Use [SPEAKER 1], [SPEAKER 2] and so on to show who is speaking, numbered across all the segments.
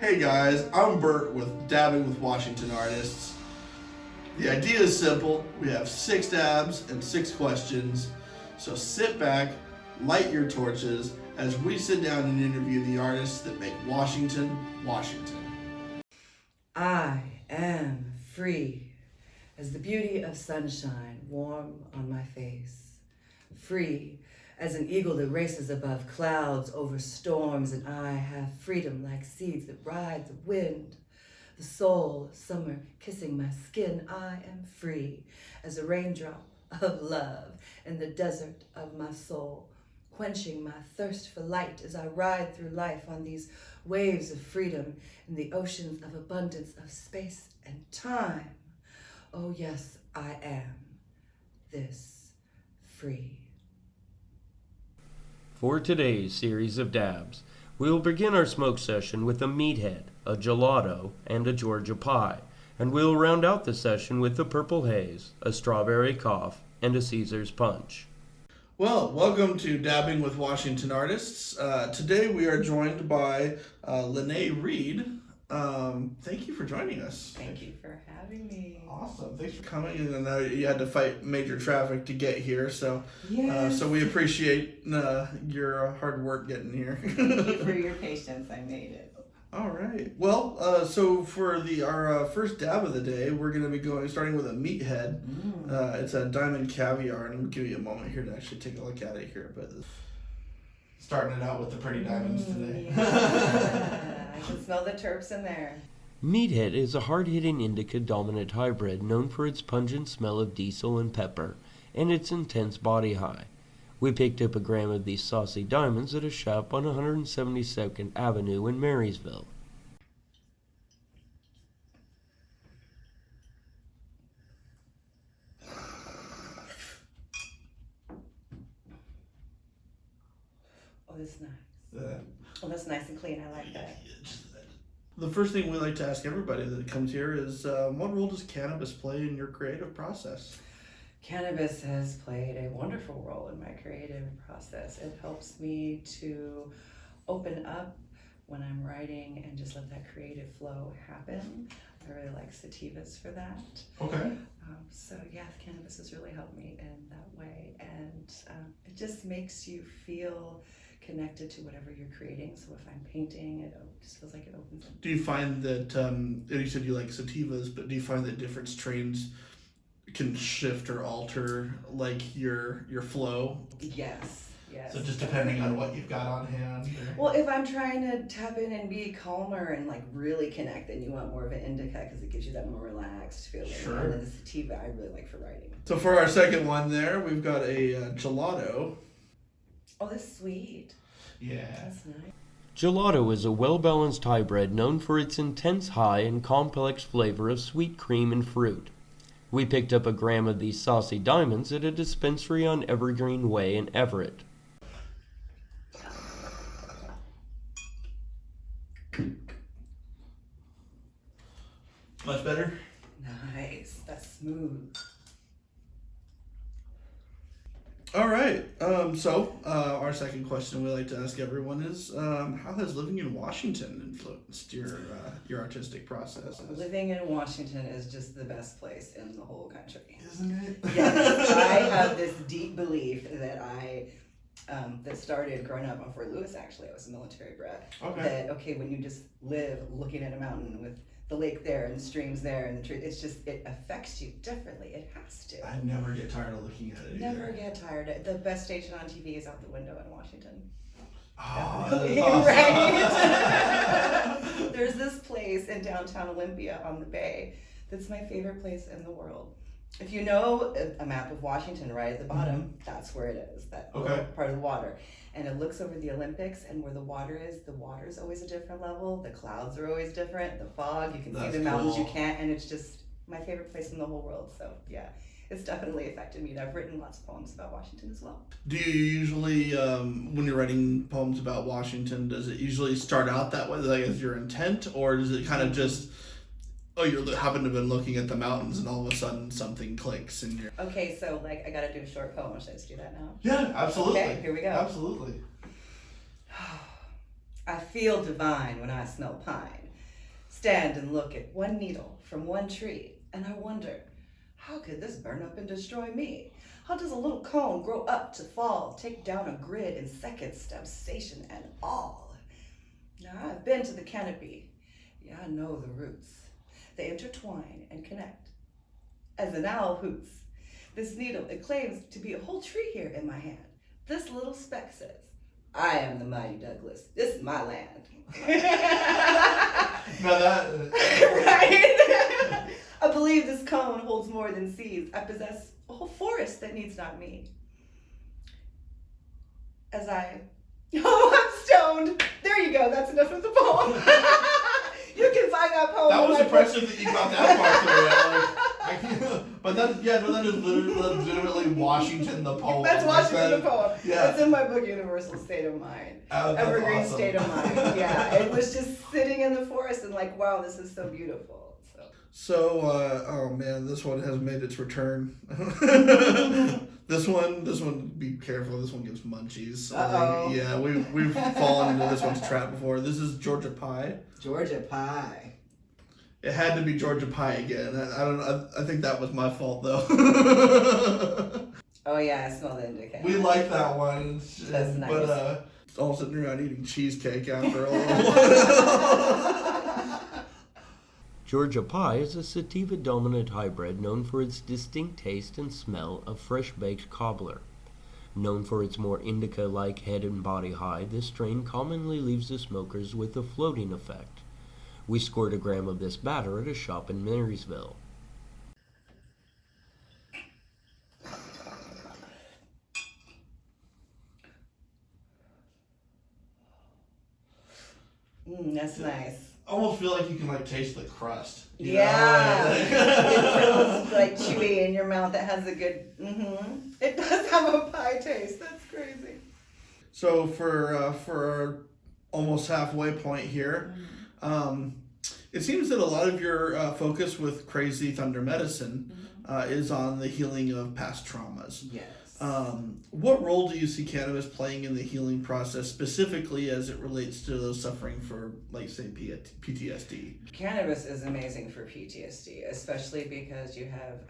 [SPEAKER 1] Hey guys, I'm Bert with Dabbing with Washington Artists. The idea is simple. We have 6 dabs and 6 questions. So sit back, light your torches as we sit down and interview the artists that make Washington, Washington.
[SPEAKER 2] I am free as the beauty of sunshine warm on my face. Free as an eagle that races above clouds over storms, and I have freedom like seeds that ride the wind. The soul of summer kissing my skin. I am free as a raindrop of love in the desert of my soul, quenching my thirst for light as I ride through life on these waves of freedom in the oceans of abundance of space and time. Oh yes, I am this free.
[SPEAKER 3] For today's series of dabs, we will begin our smoke session with a meathead, a gelato, and a Georgia pie, and we will round out the session with a purple haze, a strawberry cough, and a Caesar's punch.
[SPEAKER 1] Well, welcome to Dabbing with Washington Artists. Today we are joined by Lennée Reid. Thank you for joining us.
[SPEAKER 2] Thank you for having me.
[SPEAKER 1] Awesome. Thanks for coming. And I know you had to fight major traffic to get here, so
[SPEAKER 2] Yes.
[SPEAKER 1] so we appreciate your hard work getting here.
[SPEAKER 2] Thank you for your patience. I made it.
[SPEAKER 1] All right. Well, so for our first dab of the day, we're going to be starting with a meathead. It's a diamond caviar, and I'm going to give you a moment here to actually take a look at it here. But starting it out with the pretty diamonds today.
[SPEAKER 2] Yeah. I can smell the terps in there.
[SPEAKER 3] Meathead is a hard-hitting indica dominant hybrid known for its pungent smell of diesel and pepper and its intense body high. We picked up a gram of these saucy diamonds at a shop on 172nd Avenue in Marysville.
[SPEAKER 2] Oh, that's nice. Oh, that's nice and clean. I like that.
[SPEAKER 1] The first thing we like to ask everybody that comes here is, what role does cannabis play in your creative process?
[SPEAKER 2] Cannabis has played a wonderful role in my creative process. It helps me to open up when I'm writing and just let that creative flow happen. I really like sativas for that.
[SPEAKER 1] Okay.
[SPEAKER 2] So yeah, cannabis has really helped me in that way, and it just makes you feel connected to whatever you're creating. So if I'm painting, it just feels like it opens up.
[SPEAKER 1] Do you find that, you said you like sativas, but do you find that different strains can shift or alter like your flow?
[SPEAKER 2] Yes.
[SPEAKER 1] So just depending on what you've got on hand? Or...
[SPEAKER 2] Well, if I'm trying to tap in and be calmer and like really connect, then you want more of an indica because it gives you that more relaxed feeling.
[SPEAKER 1] Sure.
[SPEAKER 2] And then the sativa I really like for writing.
[SPEAKER 1] So for our second one there, we've got a gelato.
[SPEAKER 2] Oh, that's sweet.
[SPEAKER 1] Yeah.
[SPEAKER 2] That's nice.
[SPEAKER 3] Gelato is a well-balanced hybrid known for its intense high and complex flavor of sweet cream and fruit. We picked up a gram of these saucy diamonds at a dispensary on Evergreen Way in Everett.
[SPEAKER 1] Much better?
[SPEAKER 2] Nice. That's smooth.
[SPEAKER 1] All right. So our second question we like to ask everyone is, how has living in Washington influenced your artistic process?
[SPEAKER 2] Living in Washington is just the best place in the whole country.
[SPEAKER 1] Isn't it?
[SPEAKER 2] Yes, I have this deep belief that that started growing up on Fort Lewis. Actually, I was a military brat.
[SPEAKER 1] Okay.
[SPEAKER 2] That when you just live looking at a mountain with the lake there and the streams there and the tree, it affects you differently. It has to.
[SPEAKER 1] I never get tired of looking at it.
[SPEAKER 2] Never get tired. The best station on TV is out the window in Washington.
[SPEAKER 1] Oh,
[SPEAKER 2] Definitely.
[SPEAKER 1] that's awesome.
[SPEAKER 2] Right? There's this place in downtown Olympia on the bay that's my favorite place in the world. If you know a map of Washington, right at the bottom, that's where it is, that part of the water. And it looks over the Olympics, and where the water is always a different level. The clouds are always different. The fog, you can see the mountains, you can't, and it's just my favorite place in the whole world. So yeah, it's definitely affected me. And I've written lots of poems about Washington as well.
[SPEAKER 1] Do you usually, when you're writing poems about Washington, does it usually start out that way, like as your intent, or does it kind of just, oh, you happen to have been looking at the mountains and all of a sudden something clicks and you're...
[SPEAKER 2] Okay, so like I gotta do a short poem. Should I just do that now?
[SPEAKER 1] Yeah, absolutely.
[SPEAKER 2] Okay, here we go.
[SPEAKER 1] Absolutely.
[SPEAKER 2] I feel divine when I smell pine. Stand and look at one needle from one tree, and I wonder, how could this burn up and destroy me? How does a little cone grow up to fall, take down a grid in seconds, step station and all? Now I've been to the canopy. Yeah, I know the roots. They intertwine and connect. As an owl hoots, this needle, it claims to be a whole tree here in my hand. This little speck says, I am the mighty Douglas. This is my land.
[SPEAKER 1] Now that...
[SPEAKER 2] Right? I believe this cone holds more than seeds. I possess a whole forest that needs not me. As I... Oh, I'm stoned. There you go. That's enough of the poem. You can find that poem.
[SPEAKER 1] That was impressive that you got that part through it. But that is legitimately Washington the poem.
[SPEAKER 2] That's Washington the poem.
[SPEAKER 1] Yeah.
[SPEAKER 2] It's in my book, Universal State of Mind.
[SPEAKER 1] Oh, that's
[SPEAKER 2] Evergreen
[SPEAKER 1] awesome.
[SPEAKER 2] State of Mind. Yeah, it was just sitting in the forest and like, wow, this is so beautiful.
[SPEAKER 1] So, oh man, this one has made its return. This one, be careful. This one gives munchies.
[SPEAKER 2] Uh-oh.
[SPEAKER 1] Yeah, we've fallen into this one's trap before. This is Georgia pie.
[SPEAKER 2] Georgia pie.
[SPEAKER 1] It had to be Georgia pie again. I think that was my fault though.
[SPEAKER 2] Oh yeah, I smell the indica.
[SPEAKER 1] We like that one.
[SPEAKER 2] That's nice.
[SPEAKER 1] But all sitting around eating cheesecake after a little while.
[SPEAKER 3] Georgia Pie is a sativa dominant hybrid known for its distinct taste and smell of fresh baked cobbler. Known for its more indica-like head and body high, this strain commonly leaves the smokers with a floating effect. We scored a gram of this batter at a shop in Marysville.
[SPEAKER 2] That's nice.
[SPEAKER 1] I almost feel like you can like taste the crust. You
[SPEAKER 2] Yeah.
[SPEAKER 1] know?
[SPEAKER 2] It feels like chewy in your mouth. It has a good, It does have a pie taste. That's crazy.
[SPEAKER 1] So for our almost halfway point here, it seems that a lot of your focus with Crazy Thunder Medicine is on the healing of past traumas.
[SPEAKER 2] Yes.
[SPEAKER 1] What role do you see cannabis playing in the healing process, specifically as it relates to those suffering for, like, say, PTSD?
[SPEAKER 2] Cannabis is amazing for PTSD, especially because you have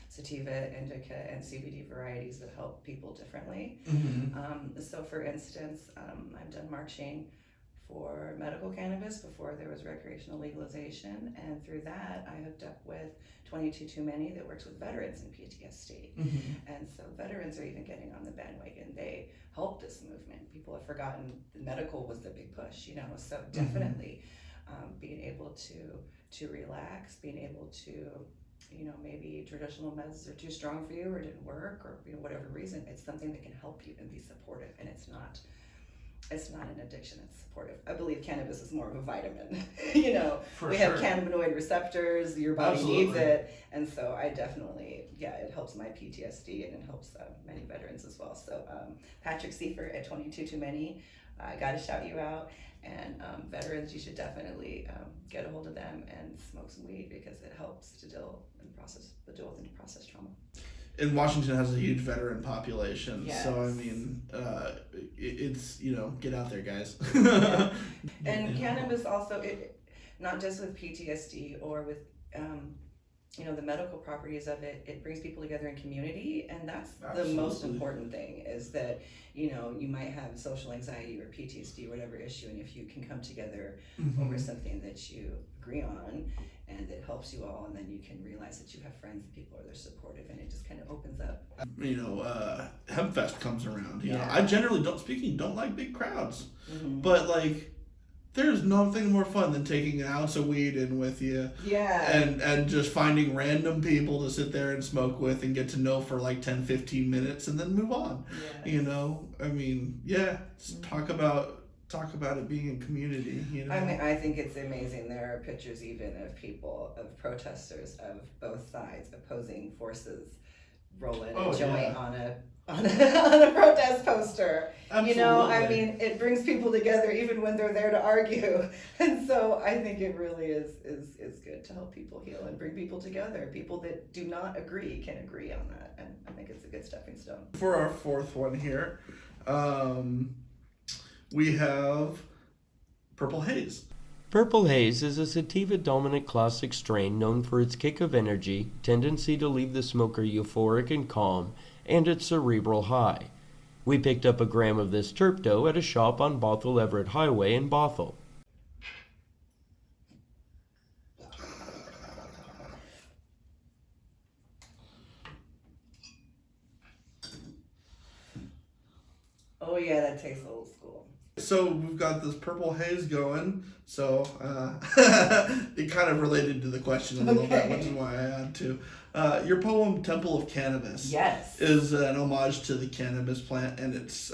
[SPEAKER 2] sativa, indica, and CBD varieties that help people differently. So, for instance, I've done marching for medical cannabis before there was recreational legalization, and through that I hooked up with 22 Too Many that works with veterans in PTSD. And so veterans are even getting on the bandwagon. They helped this movement. People have forgotten the medical was the big push, so definitely being able to relax, being able to, maybe traditional meds are too strong for you or didn't work or whatever reason, it's something that can help you and be supportive, and it's not an addiction, it's supportive. I believe cannabis is more of a vitamin. We have cannabinoid receptors, your body needs it. And so I definitely, it helps my PTSD and it helps many veterans as well. So Patrick Seifert at 22 Too Many, I got to shout you out. And veterans, you should definitely get a hold of them and smoke some weed because it helps to deal with in-process trauma.
[SPEAKER 1] And Washington has a huge veteran population,
[SPEAKER 2] Yes.
[SPEAKER 1] so I mean, it's get out there, guys.
[SPEAKER 2] And cannabis also, not just with PTSD or with the medical properties of it, it brings people together in community, and that's the most important thing. Is that you might have social anxiety or PTSD or whatever issue, and if you can come together over something that you agree on and it helps you all, and then you can realize that you have friends and people are supportive, and it just kind of opens up.
[SPEAKER 1] Hempfest comes around.
[SPEAKER 2] Yeah.
[SPEAKER 1] I generally don't like big crowds, but like, there's nothing more fun than taking an ounce of weed in with you.
[SPEAKER 2] Yeah.
[SPEAKER 1] And just finding random people to sit there and smoke with and get to know for like 10-15 minutes and then move on.
[SPEAKER 2] Yeah.
[SPEAKER 1] Talk about it being a community,
[SPEAKER 2] I mean, I think it's amazing. There are pictures even of protesters of both sides, opposing forces, rolling a joint on a protest poster.
[SPEAKER 1] Absolutely.
[SPEAKER 2] It brings people together even when they're there to argue. And so I think it really is good to help people heal and bring people together. People that do not agree can agree on that. And I think it's a good stepping stone.
[SPEAKER 1] For our fourth one here, we have Purple Haze.
[SPEAKER 3] Purple Haze is a sativa-dominant classic strain known for its kick of energy, tendency to leave the smoker euphoric and calm, and its cerebral high. We picked up a gram of this terpto at a shop on Bothell Everett Highway in Bothell.
[SPEAKER 2] Oh yeah, that tastes old school.
[SPEAKER 1] So we've got this Purple Haze going. So it kind of related to the question a little bit, which is why I had to. Your poem "Temple of Cannabis"
[SPEAKER 2] Yes.
[SPEAKER 1] is an homage to the cannabis plant and its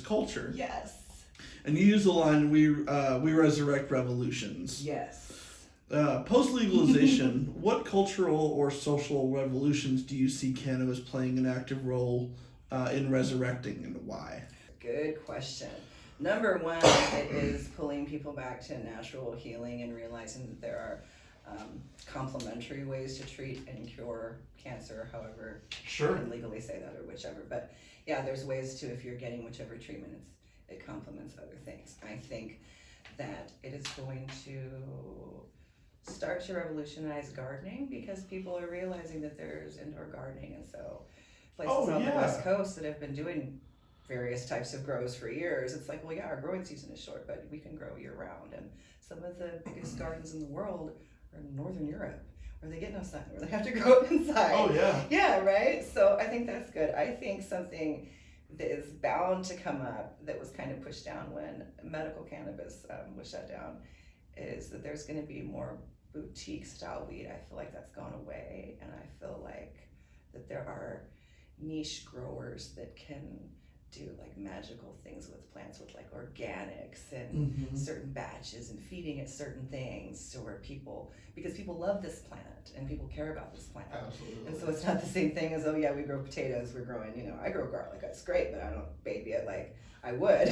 [SPEAKER 1] culture.
[SPEAKER 2] Yes.
[SPEAKER 1] And you use the line "We resurrect revolutions."
[SPEAKER 2] Yes.
[SPEAKER 1] Post legalization, what cultural or social revolutions do you see cannabis playing an active role in resurrecting, and why?
[SPEAKER 2] Good question. Number one, it is pulling people back to natural healing and realizing that there are complementary ways to treat and cure cancer, however you can legally say that or whichever. But yeah, there's ways to, if you're getting whichever treatment, it complements other things. I think that it is going to start to revolutionize gardening because people are realizing that there's indoor gardening, and so places on the West Coast that have been doing various types of grows for years, it's like, well, yeah, our growing season is short, but we can grow year round. And some of the biggest gardens in the world are in Northern Europe, where they get no sun, where they have to grow it inside.
[SPEAKER 1] Oh, yeah.
[SPEAKER 2] Yeah, right? So I think that's good. I think something that is bound to come up that was kind of pushed down when medical cannabis was shut down is that there's going to be more boutique style weed. I feel like that's gone away, and I feel like that there are niche growers that can do like magical things with plants, with like organics and certain batches and feeding it certain things to where because people love this plant and people care about this plant.
[SPEAKER 1] Absolutely.
[SPEAKER 2] And so it's not the same thing as, oh yeah, we grow potatoes, we're growing, I grow garlic, that's great, but I don't baby it like I would.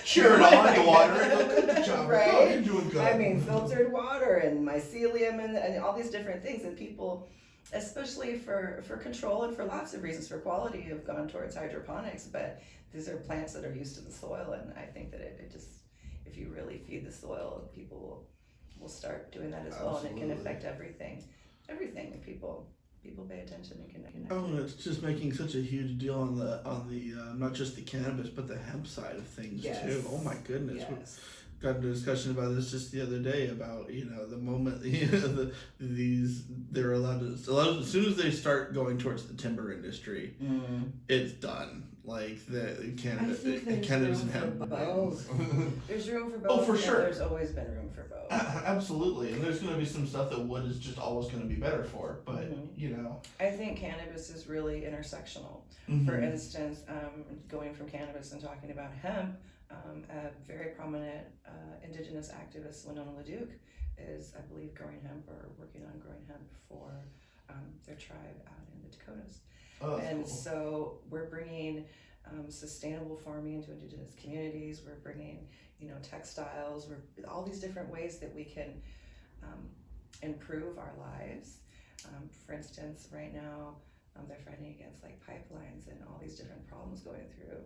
[SPEAKER 1] Cheer it on, water it, good job.
[SPEAKER 2] Right?
[SPEAKER 1] Oh, you're doing good.
[SPEAKER 2] I mean, filtered water and mycelium and all these different things, and people, especially for control and for lots of reasons, for quality, have gone towards hydroponics, but these are plants that are used to the soil, and I think that it just, if you really feed the soil, people will start doing that as well.
[SPEAKER 1] Absolutely.
[SPEAKER 2] And it can affect everything if people pay attention and connect.
[SPEAKER 1] Oh, and it's just making such a huge deal on the not just the cannabis but the hemp side of things too. Oh my goodness.
[SPEAKER 2] Yes.
[SPEAKER 1] Got into a discussion about this just the other day about the moment they're allowed to as soon as they start going towards the timber industry, it's done. Like the cannabis and hemp.
[SPEAKER 2] There's room for both.
[SPEAKER 1] Oh, for sure.
[SPEAKER 2] There's always been room for both.
[SPEAKER 1] Absolutely, and there's going to be some stuff that wood is just always going to be better for. But
[SPEAKER 2] I think cannabis is really intersectional. For instance, going from cannabis and talking about hemp. A very prominent indigenous activist, Winona LaDuke, is, I believe, growing hemp or working on growing hemp for their tribe out in the Dakotas.
[SPEAKER 1] Oh, that's
[SPEAKER 2] and
[SPEAKER 1] cool.
[SPEAKER 2] So we're bringing sustainable farming into indigenous communities. We're bringing, textiles. We're all these different ways that we can improve our lives. For instance, right now they're fighting against like pipelines and all these different problems going through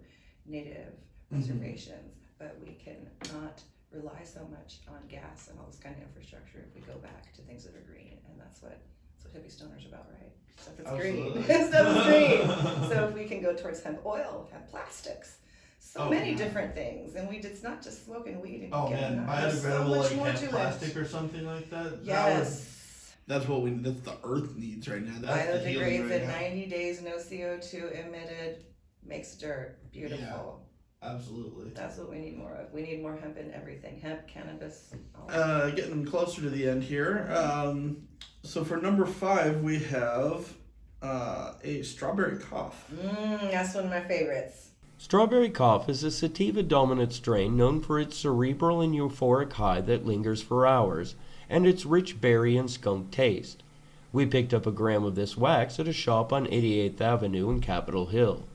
[SPEAKER 2] native reservations, but we can not rely so much on gas and all this kind of infrastructure if we go back to things that are green, and that's what hippie stoners about, right? Stuff that's green. Stuff is green. So if we can go towards hemp oil, hemp plastics, many different things, and it's not just smoking weed. And
[SPEAKER 1] Biodegradable hemp plastic or something like that.
[SPEAKER 2] Yes.
[SPEAKER 1] That's the earth needs right now. That's
[SPEAKER 2] biodegrades in 90 days, no CO2 emitted, makes dirt beautiful.
[SPEAKER 1] Yeah. Absolutely.
[SPEAKER 2] That's what we need more of. We need more hemp in everything. Hemp, cannabis.
[SPEAKER 1] Getting closer to the end here. So for number 5, we have a strawberry cough.
[SPEAKER 2] That's one of my favorites.
[SPEAKER 3] Strawberry cough is a sativa-dominant strain known for its cerebral and euphoric high that lingers for hours, and its rich berry and skunk taste. We picked up a gram of this wax at a shop on 88th Avenue in Capitol Hill.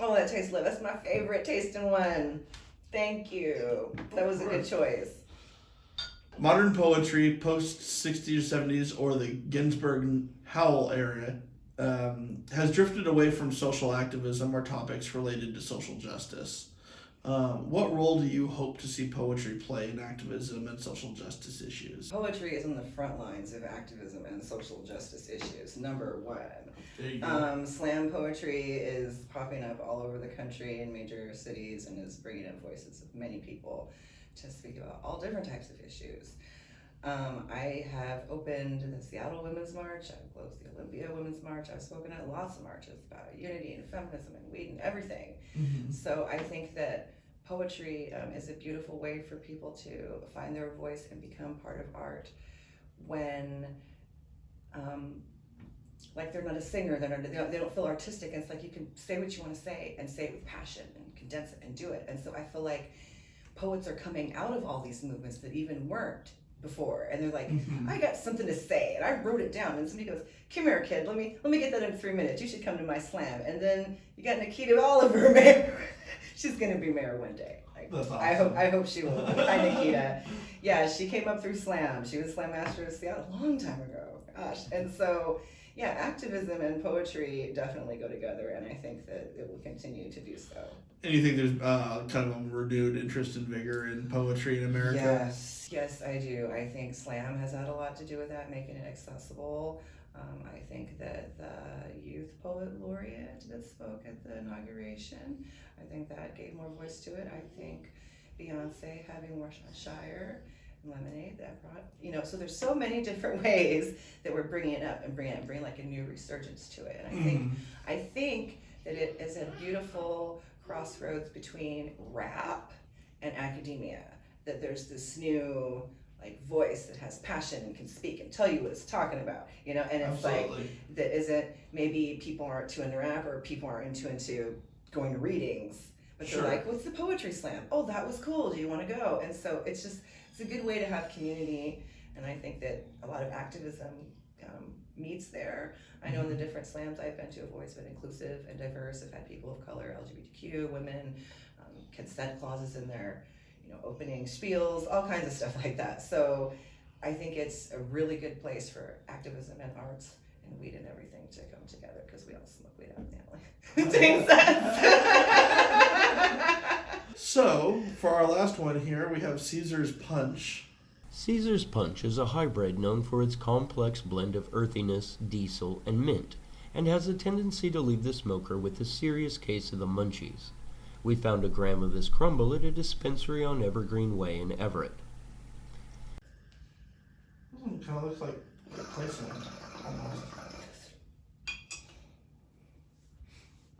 [SPEAKER 2] Oh, that tastes lit. That's my favorite tasting one. Thank you. That was a good choice.
[SPEAKER 1] Modern poetry, post 60s or 70s, or the Ginsberg Howell era, has drifted away from social activism or topics related to social justice. What role do you hope to see poetry play in activism and social justice issues?
[SPEAKER 2] Poetry is on the front lines of activism and social justice issues, number one.
[SPEAKER 1] There you go.
[SPEAKER 2] Slam poetry is popping up all over the country in major cities and is bringing in voices of many people to speak about all different types of issues. I have opened the Seattle Women's March, I've closed the Olympia Women's March, I've spoken at lots of marches about unity and feminism and weed and everything.
[SPEAKER 1] Mm-hmm.
[SPEAKER 2] So I think that poetry is a beautiful way for people to find their voice and become part of art when like they're not a singer, they don't feel artistic, and it's like you can say what you want to say and say it with passion and condense it and do it. And so I feel like poets are coming out of all these movements that even weren't before, and they're like, I got something to say, and I wrote it down, and somebody goes, come here kid, let me get that in 3 minutes, you should come to my slam. And then you got Nikita Oliver, mayor. She's gonna be mayor one day.
[SPEAKER 1] That's awesome.
[SPEAKER 2] I hope she will. Hi Nikita. Yeah, she came up through slam. She was slam master of Seattle a long time ago. Gosh. And so yeah, activism and poetry definitely go together, and I think that it will continue to do so.
[SPEAKER 1] And you think there's kind of a renewed interest and vigor in poetry in America?
[SPEAKER 2] Yes, I do. I think slam has had a lot to do with that, making it accessible. I think that the youth poet laureate that spoke at the inauguration, I think that gave more voice to it. I think Beyonce having Worcestershire and Lemonade, that brought, so there's so many different ways that we're bringing it up and bring like a new resurgence to it. And I think that it is a beautiful crossroads between rap and academia, that there's this new like voice that has passion and can speak and tell you what it's talking about, and it's
[SPEAKER 1] Absolutely.
[SPEAKER 2] like that isn't, maybe people aren't too into rap or people aren't into going to readings, but
[SPEAKER 1] Sure.
[SPEAKER 2] they're like, what's the poetry slam? Oh, that was cool, do you want to go? And so it's a good way to have community, and I think that a lot of activism meets there. I know in the different slams I've been to have always been inclusive and diverse. I've had people of color, LGBTQ, women, consent clauses in their opening spiels, all kinds of stuff like that. So I think it's a really good place for activism and arts and weed and everything to come together, because we all smoke weed out in the alley. Doing sense.
[SPEAKER 1] So, for our last one here, we have Caesar's Punch.
[SPEAKER 3] Caesar's Punch is a hybrid known for its complex blend of earthiness, diesel, and mint, and has a tendency to leave the smoker with a serious case of the munchies. We found a gram of this crumble at a dispensary on Evergreen Way in Everett.
[SPEAKER 1] Kind of looks like placement, almost.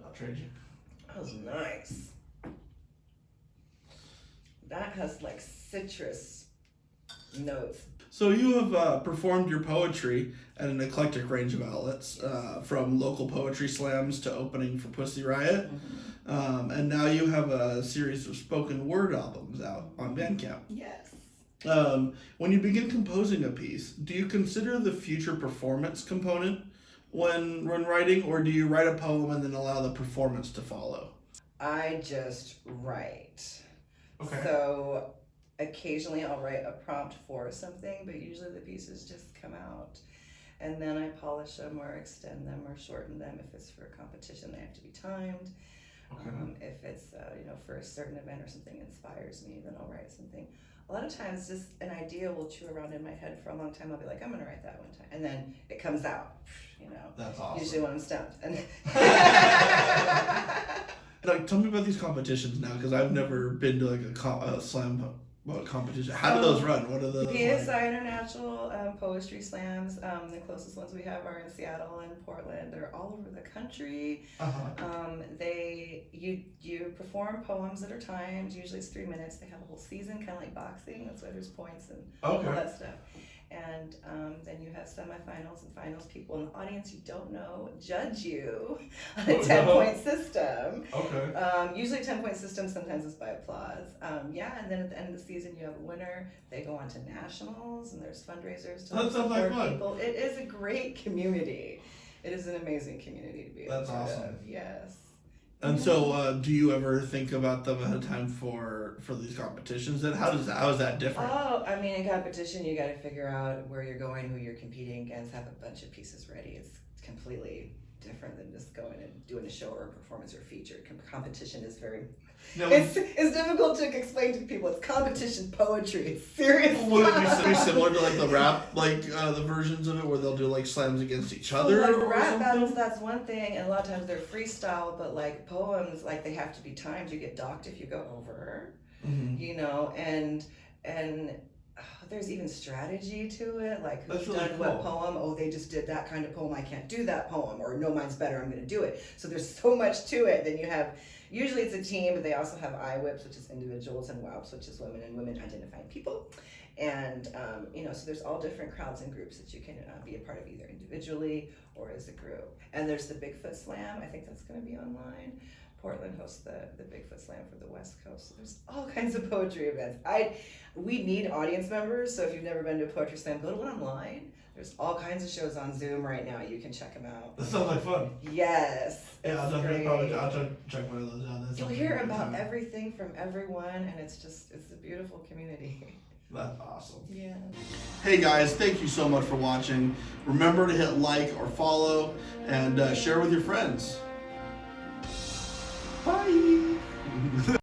[SPEAKER 1] I'll trade you.
[SPEAKER 2] That was nice. That has like citrus notes.
[SPEAKER 1] So you have performed your poetry at an eclectic range of outlets, from local poetry slams to opening for Pussy Riot. And now you have a series of spoken word albums out on Bandcamp.
[SPEAKER 2] Yes.
[SPEAKER 1] When you begin composing a piece, do you consider the future performance component when writing, or do you write a poem and then allow the performance to follow?
[SPEAKER 2] I just write.
[SPEAKER 1] Okay.
[SPEAKER 2] So occasionally I'll write a prompt for something, but usually the pieces just come out. And then I polish them or extend them or shorten them. If it's for a competition, they have to be timed.
[SPEAKER 1] Okay.
[SPEAKER 2] If it's for a certain event or something inspires me, then I'll write something. A lot of times just an idea will chew around in my head for a long time. I'll be like, I'm gonna write that one time, and then it comes out,
[SPEAKER 1] That's awesome.
[SPEAKER 2] usually when I'm stumped. And
[SPEAKER 1] Like, tell me about these competitions now, because I've never been to like a slam competition. How do those run? What are the
[SPEAKER 2] PSI International Poetry Slams. The closest ones we have are in Seattle and Portland. They're all over the country. You perform poems that are timed. Usually it's 3 minutes. They have a whole season, kind of like boxing. That's why there's points and all that stuff. And then you have semifinals and finals. People in the audience you don't know judge you on a 10-point system.
[SPEAKER 1] Okay.
[SPEAKER 2] Usually 10-point system, sometimes it's by applause. And then at the end of the season you have a winner. They go on to nationals, and there's fundraisers to
[SPEAKER 1] That sounds like
[SPEAKER 2] support
[SPEAKER 1] fun.
[SPEAKER 2] people. It is a great community. It is an amazing community to be
[SPEAKER 1] That's
[SPEAKER 2] a part
[SPEAKER 1] awesome.
[SPEAKER 2] of. Yes.
[SPEAKER 1] And so, do you ever think about them ahead of time for these competitions? And how is that different?
[SPEAKER 2] Oh, I mean, in competition, you got to figure out where you're going, who you're competing against, have a bunch of pieces ready. It's completely different than just going and doing a show or a performance or a feature. Competition is very,
[SPEAKER 1] Now,
[SPEAKER 2] it's difficult to explain to people. It's competition poetry. It's serious.
[SPEAKER 1] would it be similar to like the rap, like the versions of it where they'll do like slams against each other?
[SPEAKER 2] Like
[SPEAKER 1] or
[SPEAKER 2] rap
[SPEAKER 1] something?
[SPEAKER 2] battles, that's one thing, and a lot of times they're freestyle, but like poems, like they have to be timed. You get docked if you go over, you know, and there's even strategy to it, like who's
[SPEAKER 1] That's really
[SPEAKER 2] done what
[SPEAKER 1] cool.
[SPEAKER 2] poem. Oh, they just did that kind of poem. I can't do that poem, or no, mine's better. I'm going to do it. So there's so much to it. Then you have, usually it's a team, but they also have I-whips, which is individuals, and WAPs, which is women and women identifying people. And you know, so there's all different crowds and groups that you can be a part of, either individually or as a group. And there's the Bigfoot Slam. I think that's going to be online. Portland hosts the Bigfoot Slam for the West Coast. So there's all kinds of poetry events. We need audience members, so if you've never been to a poetry slam, go to one online. There's all kinds of shows on Zoom right now. You can check them out.
[SPEAKER 1] That sounds like fun.
[SPEAKER 2] Yes.
[SPEAKER 1] Yeah, I'll definitely I'll check one of those out. That
[SPEAKER 2] You'll
[SPEAKER 1] sounds
[SPEAKER 2] hear
[SPEAKER 1] like a good
[SPEAKER 2] about
[SPEAKER 1] time.
[SPEAKER 2] everything from everyone, and it's a beautiful community.
[SPEAKER 1] That's awesome.
[SPEAKER 2] Yeah.
[SPEAKER 1] Hey guys, thank you so much for watching. Remember to hit like or follow and share with your friends. Bye.